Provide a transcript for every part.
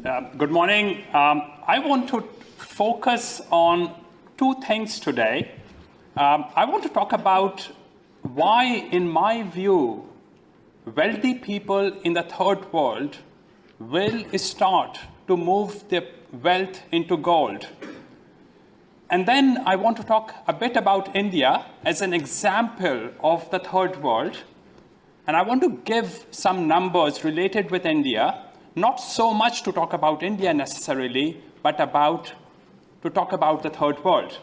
Good morning. I want to focus on two things today. I want to talk about why, in my view, wealthy people in the third world will start to move their wealth into gold. And then I want to talk a bit about India as an example of the third world. And I want to give some numbers related with India, not so much to talk about India necessarily, but to talk about the third world.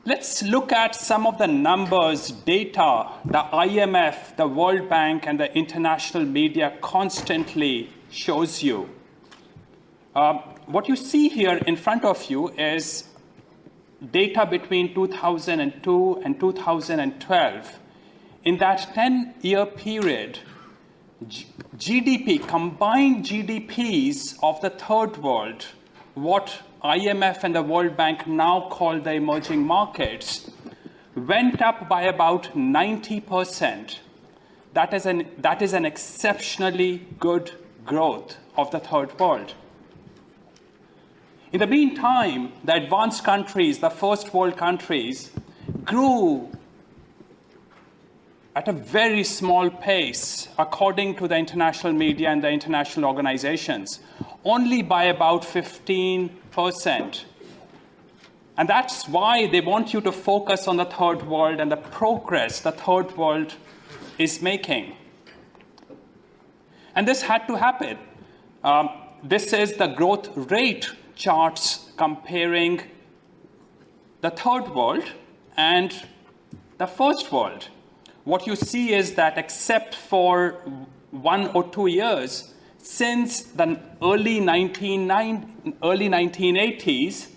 Let's look at some of the numbers, data, the IMF, the World Bank, and the international media constantly shows you. What you see here in front of you is data between 2002 and 2012. In that 10-year period, GDP, combined GDPs of the third world, what IMF and the World Bank now call the emerging markets, went up by about 90%. That is an exceptionally good growth of the third world. In the meantime, the advanced countries, the first world countries, grew at a very small pace, according to the international media and the international organizations, only by about 15%. And that's why they want you to focus on the third world and the progress the third world is making. And this had to happen. This is the growth rate charts comparing the third world and the first world. What you see is that except for 1 or 2 years, since the early 1980s,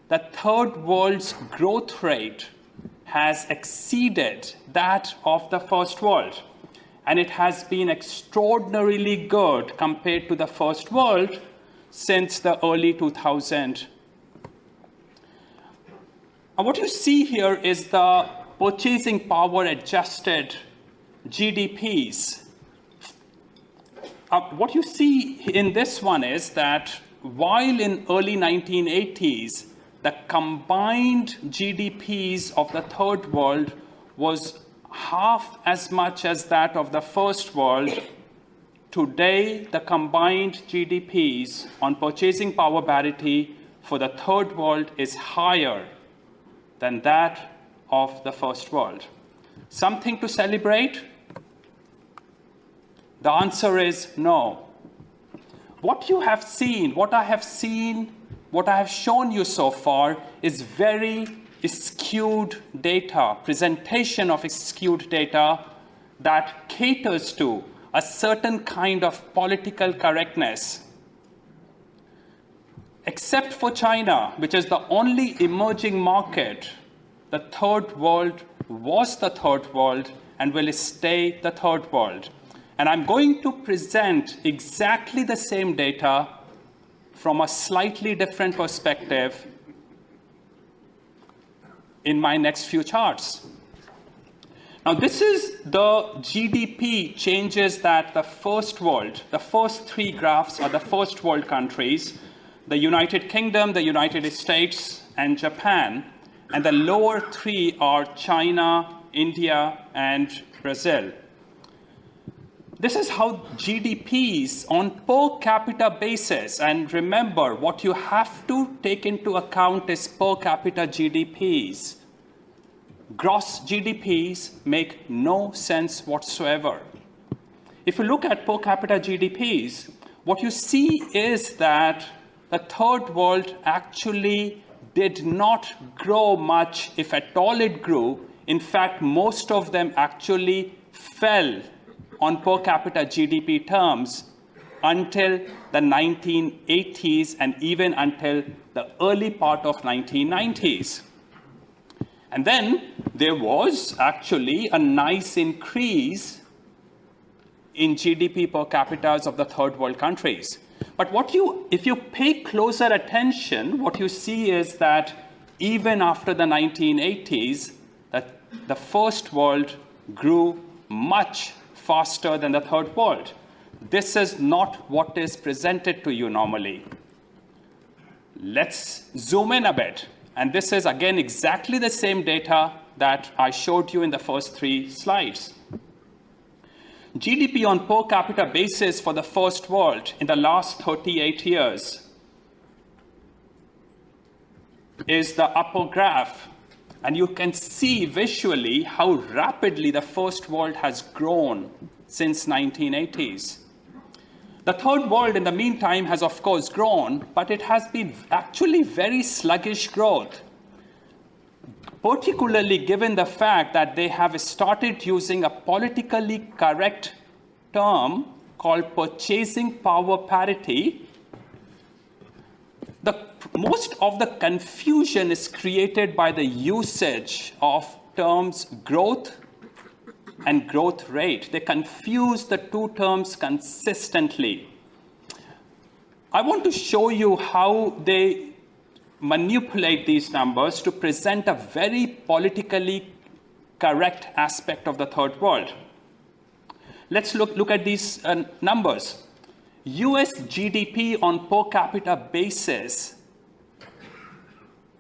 the third world's growth rate has exceeded that of the first world. And it has been extraordinarily good compared to the first world since the early 2000s. And what you see here is the purchasing power adjusted GDPs. What you see in this one is that while in early 1980s, the combined GDPs of the third world was half as much as that of the first world, today the combined GDPs on purchasing power parity for the third world is higher than that of the first world. Something to celebrate? The answer is no. What you have seen, what I have shown you so far is very skewed data, presentation of skewed data that caters to a certain kind of political correctness. Except for China, which is the only emerging market, the third world was the third world and will stay the third world. And I'm going to present exactly the same data from a slightly different perspective in my next few charts. Now, this is the GDP changes that the first world, the first three graphs are the first world countries, the United Kingdom, the United States, and Japan. And the lower three are China, India, and Brazil. This is how GDPs on per capita basis, and remember, what you have to take into account is per capita GDPs. Gross GDPs make no sense whatsoever. If you look at per capita GDPs, what you see is that the third world actually did not grow much, if at all it grew. In fact, most of them actually fell on per capita GDP terms until the 1980s and even until the early part of 1990s. And then there was actually a nice increase in GDP per capita of the third world countries. But if you pay closer attention, what you see is that even after the 1980s, the first world grew much faster than the third world. This is not what is presented to you normally. Let's zoom in a bit. And this is, again, exactly the same data that I showed you in the first 3 slides. GDP on per capita basis for the first world in the last 38 years is the upper graph. And you can see visually how rapidly the first world has grown since 1980s. The third world, in the meantime, has of course grown, but it has been actually very sluggish growth, particularly given the fact that they have started using a politically correct term called purchasing power parity. Most of the confusion is created by the usage of terms growth and growth rate. They confuse the 2 terms consistently. I want to show you how they manipulate these numbers to present a very politically correct aspect of the third world. Let's look at these numbers. US GDP on per capita basis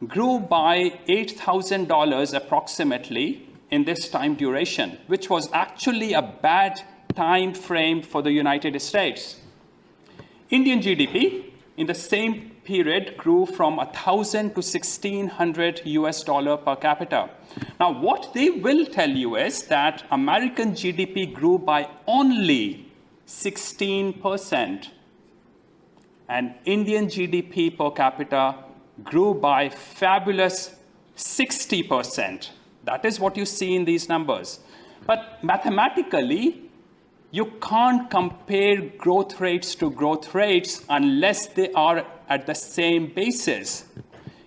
grew by $8,000 approximately in this time duration, which was actually a bad time frame for the United States. Indian GDP in the same period grew from $1,000 to $1,600 US per capita. Now, what they will tell you is that American GDP grew by only 16%, and Indian GDP per capita grew by fabulous 60%. That is what you see in these numbers. But mathematically, you can't compare growth rates to growth rates unless they are at the same basis.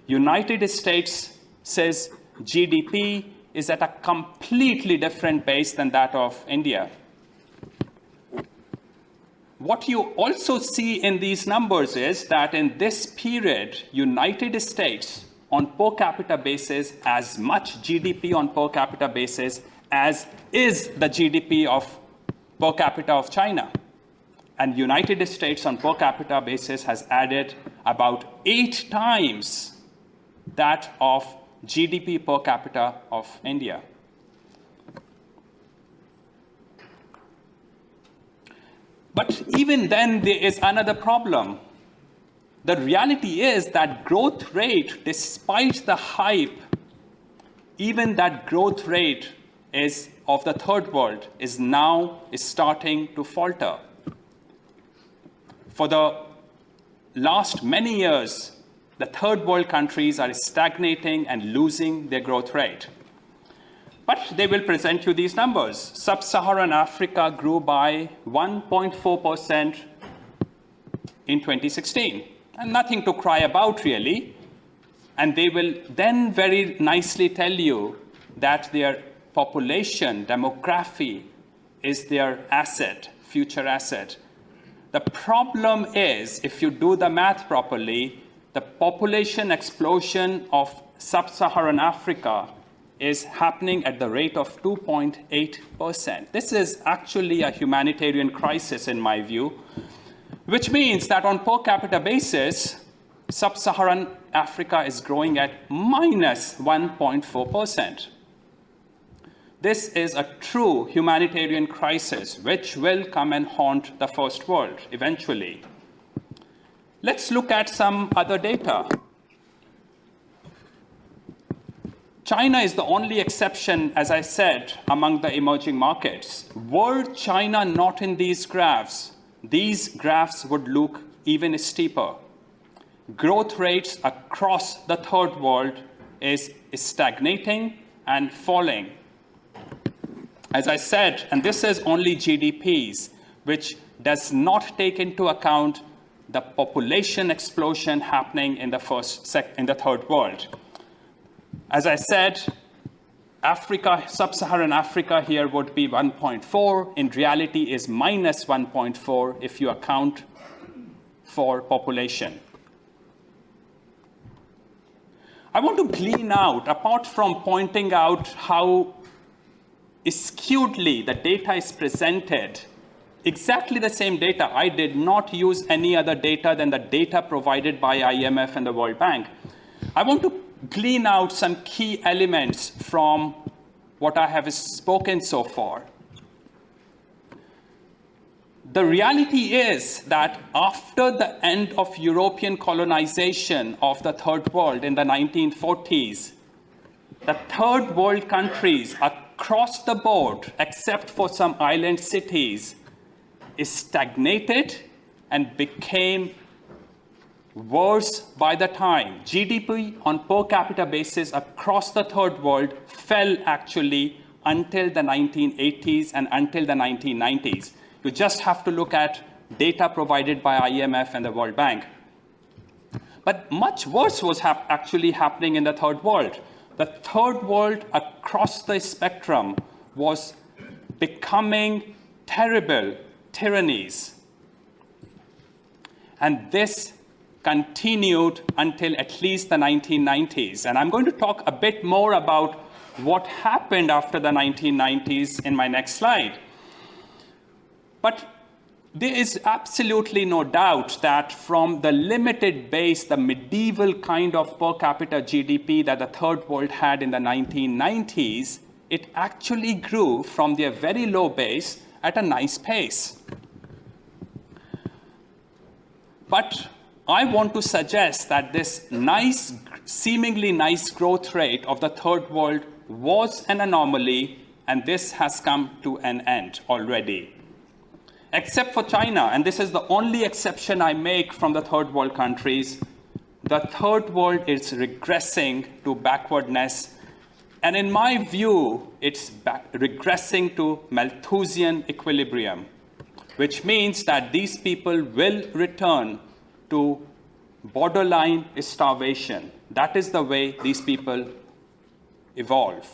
United States says GDP is at a completely different base than that of India. What you also see in these numbers is that in this period, United States on per capita basis as much GDP on per capita basis as is the GDP of per capita of China. And United States on per capita basis has added about 8 times that of GDP per capita of India. But even then, there is another problem. The reality is that growth rate, despite the hype, even that growth rate is of the third world is now starting to falter. For the last many years, the third world countries are stagnating and losing their growth rate. But they will present you these numbers. Sub-Saharan Africa grew by 1.4% in 2016. And nothing to cry about, really. And they will then very nicely tell you that their population, demography, is their asset, future asset. The problem is, if you do the math properly, the population explosion of Sub-Saharan Africa is happening at the rate of 2.8%. This is actually a humanitarian crisis, in my view, which means that on per capita basis, Sub-Saharan Africa is growing at minus 1.4%. This is a true humanitarian crisis, which will come and haunt the first world eventually. Let's look at some other data. China is the only exception, as I said, among the emerging markets. Were China not in these graphs would look even steeper. Growth rates across the third world is stagnating and falling. As I said, and this is only GDPs, which does not take into account the population explosion happening in the third world. As I said, Africa, Sub-Saharan Africa here would be 1.4. In reality is minus 1.4 if you account for population. I want to glean out, apart from pointing out how skewedly the data is presented exactly the same data. I did not use any other data than the data provided by IMF and the World Bank. I want to glean out some key elements from what I have spoken so far. The reality is that after the end of European colonization of the Third World in the 1940s, the Third World countries across the board, except for some island cities, stagnated and became worse by the time. GDP on per capita basis across the Third World fell actually until the 1980s and until the 1990s. You just have to look at data provided by IMF and the World Bank. But much worse was actually happening in the Third World. The Third World across the spectrum was becoming terrible tyrannies. And this continued until at least the 1990s. And I'm going to talk a bit more about what happened after the 1990s in my next slide. But there is absolutely no doubt that from the limited base, the medieval kind of per capita GDP that the Third World had in the 1990s, it actually grew from their very low base at a nice pace. But I want to suggest that this seemingly nice growth rate of the Third World was an anomaly, and this has come to an end already. Except for China, and this is the only exception I make from the Third World countries, the Third World is regressing to backwardness. And in my view, it's regressing to Malthusian equilibrium, which means that these people will return to borderline starvation. That is the way these people evolve.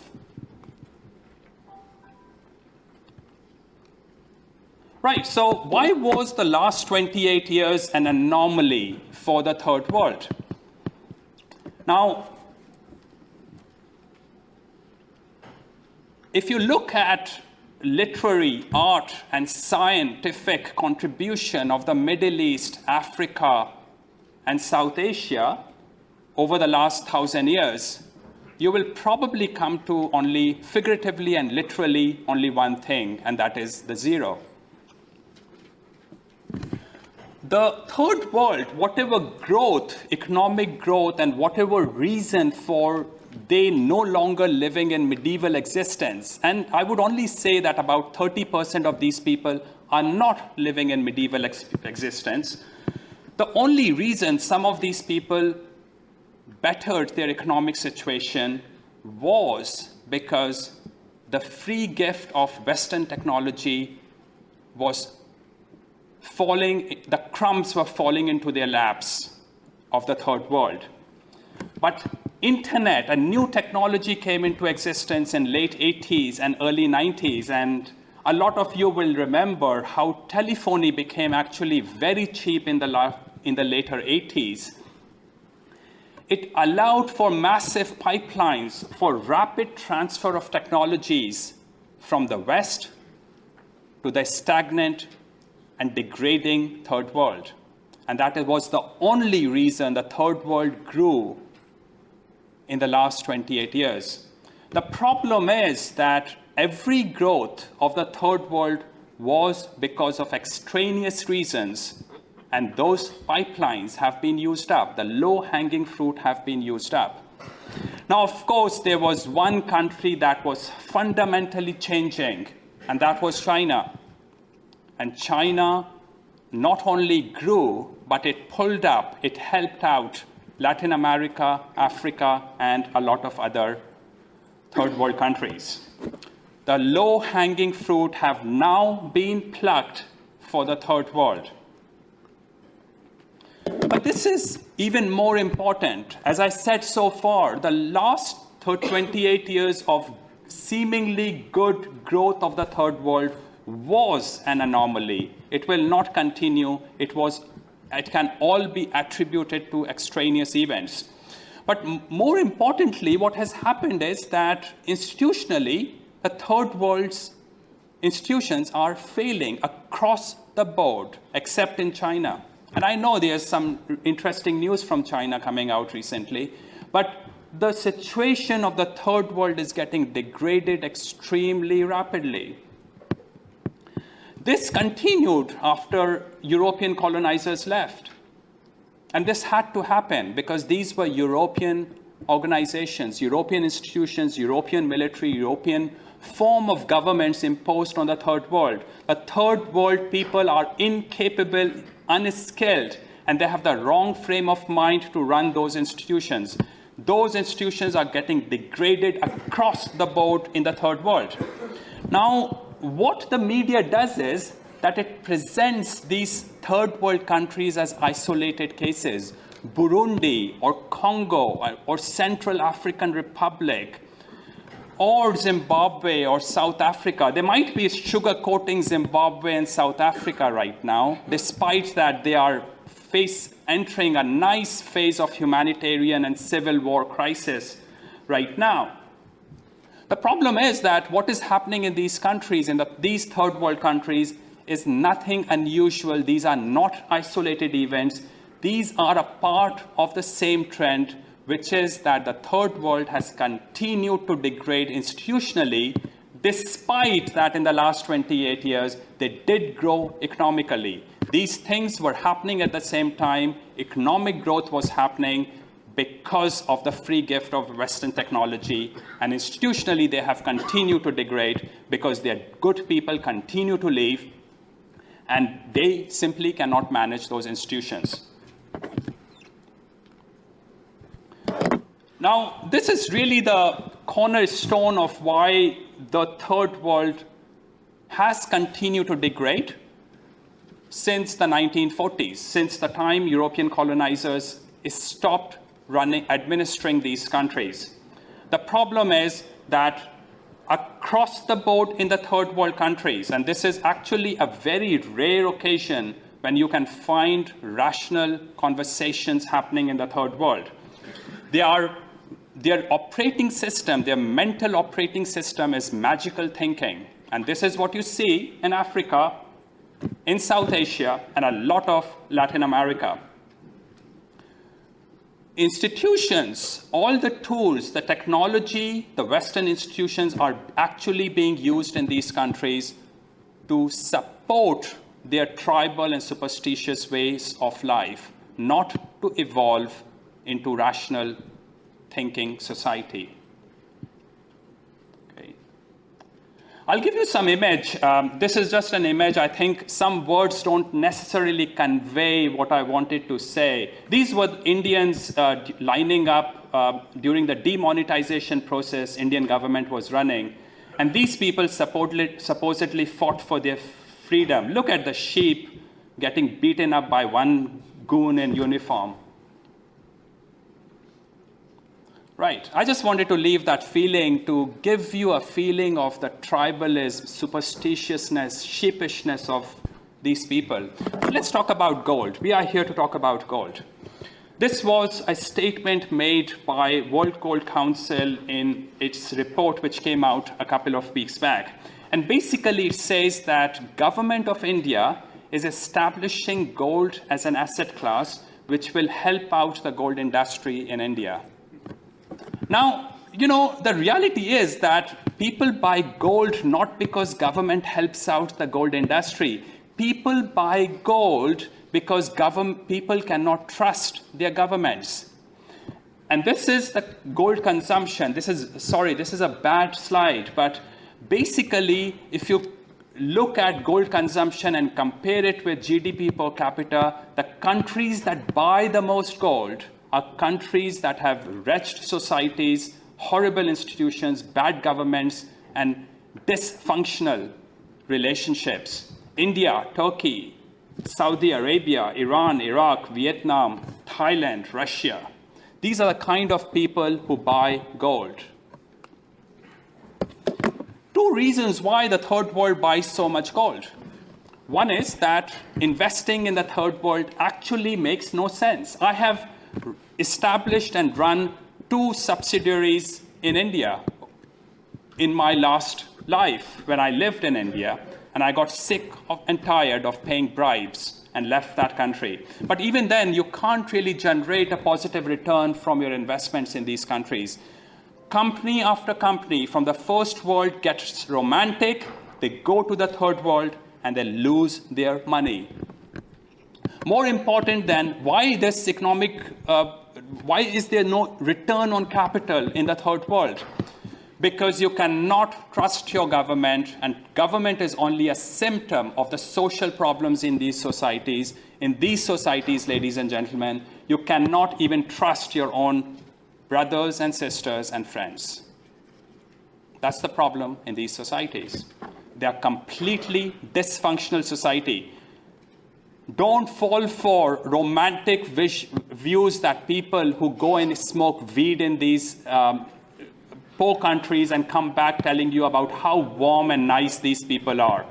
Right, so why was the last 28 years an anomaly for the Third World? Now, if you look at literary, art, and scientific contribution of the Middle East, Africa, and South Asia over the last 1,000 years, you will probably come to only figuratively and literally only one thing, and that is the zero. The Third World, whatever growth, economic growth, and whatever reason for they no longer living in medieval existence, and I would only say that about 30% of these people are not living in medieval existence. The only reason some of these people bettered their economic situation was because the free gift of Western technology was the crumbs were falling into their laps of the Third World. But internet and new technology came into existence in late 80s and early 90s, and a lot of you will remember how telephony became actually very cheap in the later 80s. It allowed for massive pipelines for rapid transfer of technologies from the West to the stagnant and degrading Third World. And that was the only reason the Third World grew in the last 28 years. The problem is that every growth of the Third World was because of extraneous reasons, and those pipelines have been used up. The low-hanging fruit have been used up. Now, of course, there was one country that was fundamentally changing, and that was China. And China not only grew, but it pulled up, it helped out Latin America, Africa, and a lot of other Third World countries. The low-hanging fruit have now been plucked for the Third World. But this is even more important. As I said so far, the last 28 years of seemingly good growth of the Third World was an anomaly. It will not continue. It can all be attributed to extraneous events. But more importantly, what has happened is that institutionally, the Third World's institutions are failing across the board, except in China. And I know there's some interesting news from China coming out recently, but the situation of the third world is getting degraded extremely rapidly. This continued after European colonizers left. And this had to happen because these were European organizations, European institutions, European military, European form of governments imposed on the third world. The third world people are incapable, unskilled, and they have the wrong frame of mind to run those institutions. Those institutions are getting degraded across the board in the third world. Now, what the media does is that it presents these third world countries as isolated cases. Burundi or Congo or Central African Republic or Zimbabwe or South Africa. They might be sugarcoating Zimbabwe and South Africa right now, despite that they are entering a nice phase of humanitarian and civil war crisis right now. The problem is that what is happening in these countries, these third world countries, is nothing unusual. These are not isolated events. These are a part of the same trend, which is that the third world has continued to degrade institutionally, despite that in the last 28 years, they did grow economically. These things were happening at the same time. Economic growth was happening because of the free gift of Western technology. And institutionally, they have continued to degrade because their good people continue to leave, and they simply cannot manage those institutions. Now, this is really the cornerstone of why the third world has continued to degrade since the 1940s, since the time European colonizers stopped administering these countries. The problem is that across the board in the third world countries, and this is actually a very rare occasion when you can find rational conversations happening in the third world. Their operating system, their mental operating system is magical thinking. And this is what you see in Africa, in South Asia, and a lot of Latin America. Institutions, all the tools, the technology, the Western institutions are actually being used in these countries to support their tribal and superstitious ways of life, not to evolve into rational thinking society. Okay. I'll give you some image. This is just an image. I think some words don't necessarily convey what I wanted to say. These were Indians lining up during the demonetization process Indian government was running. And these people supposedly fought for their freedom. Look at the sheep getting beaten up by one goon in uniform. Right. I just wanted to leave that feeling to give you a feeling of the tribalism, superstitiousness, sheepishness of these people. Let's talk about gold. We are here to talk about gold. This was a statement made by World Gold Council in its report, which came out a couple of weeks back. And basically it says that government of India is establishing gold as an asset class, which will help out the gold industry in India. Now, the reality is that people buy gold not because government helps out the gold industry. People buy gold because people cannot trust their governments. And this is the gold consumption. This is a bad slide, but basically, if you look at gold consumption and compare it with GDP per capita, the countries that buy the most gold are countries that have wretched societies, horrible institutions, bad governments, and dysfunctional relationships. India, Turkey, Saudi Arabia, Iran, Iraq, Vietnam, Thailand, Russia. These are the kind of people who buy gold. Two reasons why the third world buys so much gold. One is that investing in the third world actually makes no sense. I have established and run 2 subsidiaries in India in my last life when I lived in India, and I got sick and tired of paying bribes and left that country. But even then, you can't really generate a positive return from your investments in these countries. Company after company from the first world gets romantic, they go to the third world, and they lose their money. More important than why is there no return on capital in the third world? Because you cannot trust your government, and government is only a symptom of the social problems in these societies. In these societies, ladies and gentlemen, you cannot even trust your own brothers and sisters and friends. That's the problem in these societies. They are completely dysfunctional society. Don't fall for romantic views that people who go and smoke weed in these poor countries and come back telling you about how warm and nice these people are.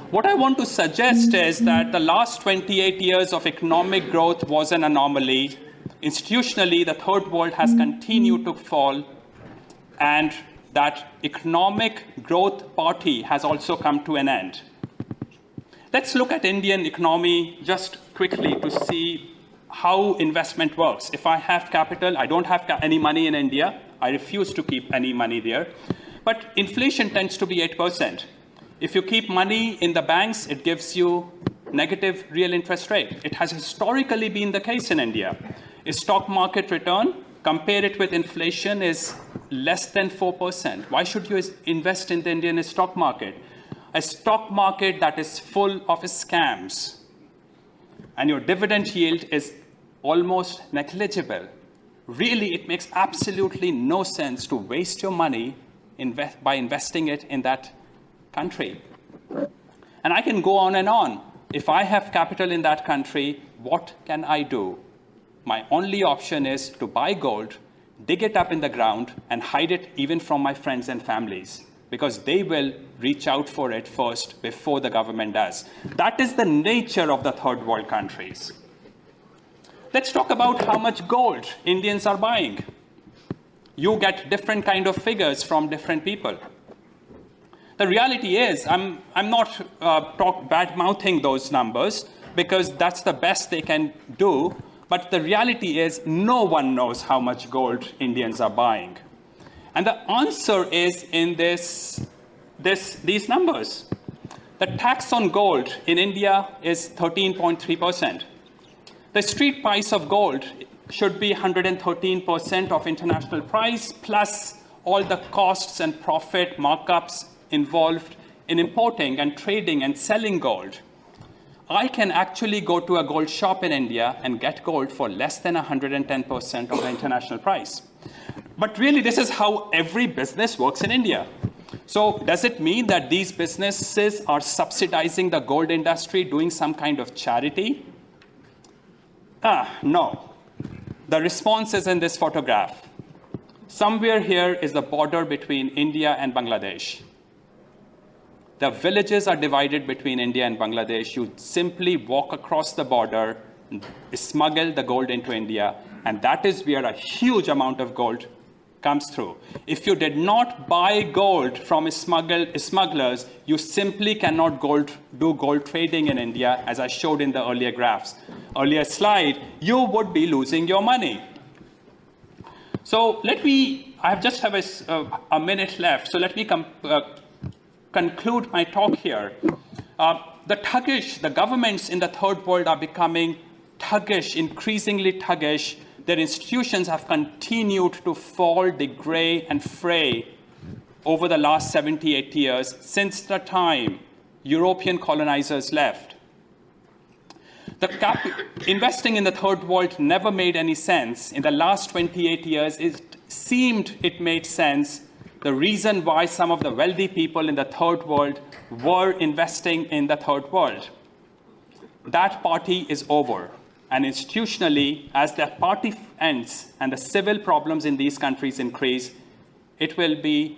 What I want to suggest is that the last 28 years of economic growth was an anomaly. Institutionally, the third world has continued to fall, and that economic growth party has also come to an end. Let's look at Indian economy just quickly to see how investment works. If I have capital, I don't have any money in India. I refuse to keep any money there. But inflation tends to be 8%. If you keep money in the banks, it gives you negative real interest rate. It has historically been the case in India. A stock market return, compare it with inflation, is less than 4%. Why should you invest in the Indian stock market? A stock market that is full of scams, and your dividend yield is almost negligible. Really, it makes absolutely no sense to waste your money by investing it in that country. And I can go on and on. If I have capital in that country, what can I do? My only option is to buy gold, dig it up in the ground, and hide it even from my friends and families, because they will reach out for it first before the government does. That is the nature of the third world countries. Let's talk about how much gold Indians are buying. You get different kind of figures from different people. The reality is, I'm not bad-mouthing those numbers, because that's the best they can do, but the reality is no one knows how much gold Indians are buying. And the answer is in these numbers. The tax on gold in India is 13.3%. The street price of gold should be 113% of international price, plus all the costs and profit markups involved in importing and trading and selling gold. I can actually go to a gold shop in India and get gold for less than 110% of the international price. But really, this is how every business works in India. So does it mean that these businesses are subsidizing the gold industry, doing some kind of charity? No. The response is in this photograph. Somewhere here is the border between India and Bangladesh. The villages are divided between India and Bangladesh. You simply walk across the border, smuggle the gold into India, and that is where a huge amount of gold comes through. If you did not buy gold from smugglers, you simply cannot do gold trading in India, as I showed in the earlier slide, you would be losing your money. So I just have a minute left, so let me conclude my talk here. The governments in the third world are becoming thuggish, increasingly thuggish. Their institutions have continued to fall, degrade, and fray over the last 78 years since the time European colonizers left. Investing in the third world never made any sense. In the last 28 years, it made sense. The reason why some of the wealthy people in the third world were investing in the third world. That party is over. And institutionally, as the party ends and the civil problems in these countries increase, it will be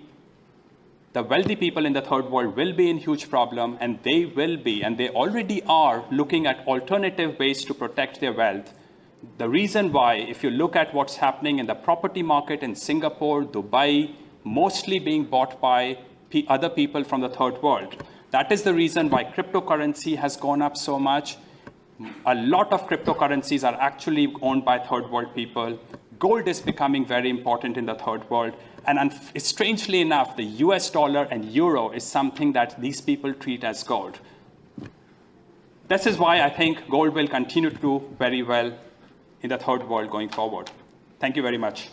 the wealthy people in the third world will be in huge problem, and they will be, and they already are, looking at alternative ways to protect their wealth. The reason why, if you look at what's happening in the property market in Singapore, Dubai, mostly being bought by other people from the third world. That is the reason why cryptocurrency has gone up so much. A lot of cryptocurrencies are actually owned by third world people. Gold is becoming very important in the third world. And strangely enough, the US dollar and euro is something that these people treat as gold. This is why I think gold will continue to do very well in the third world going forward. Thank you very much.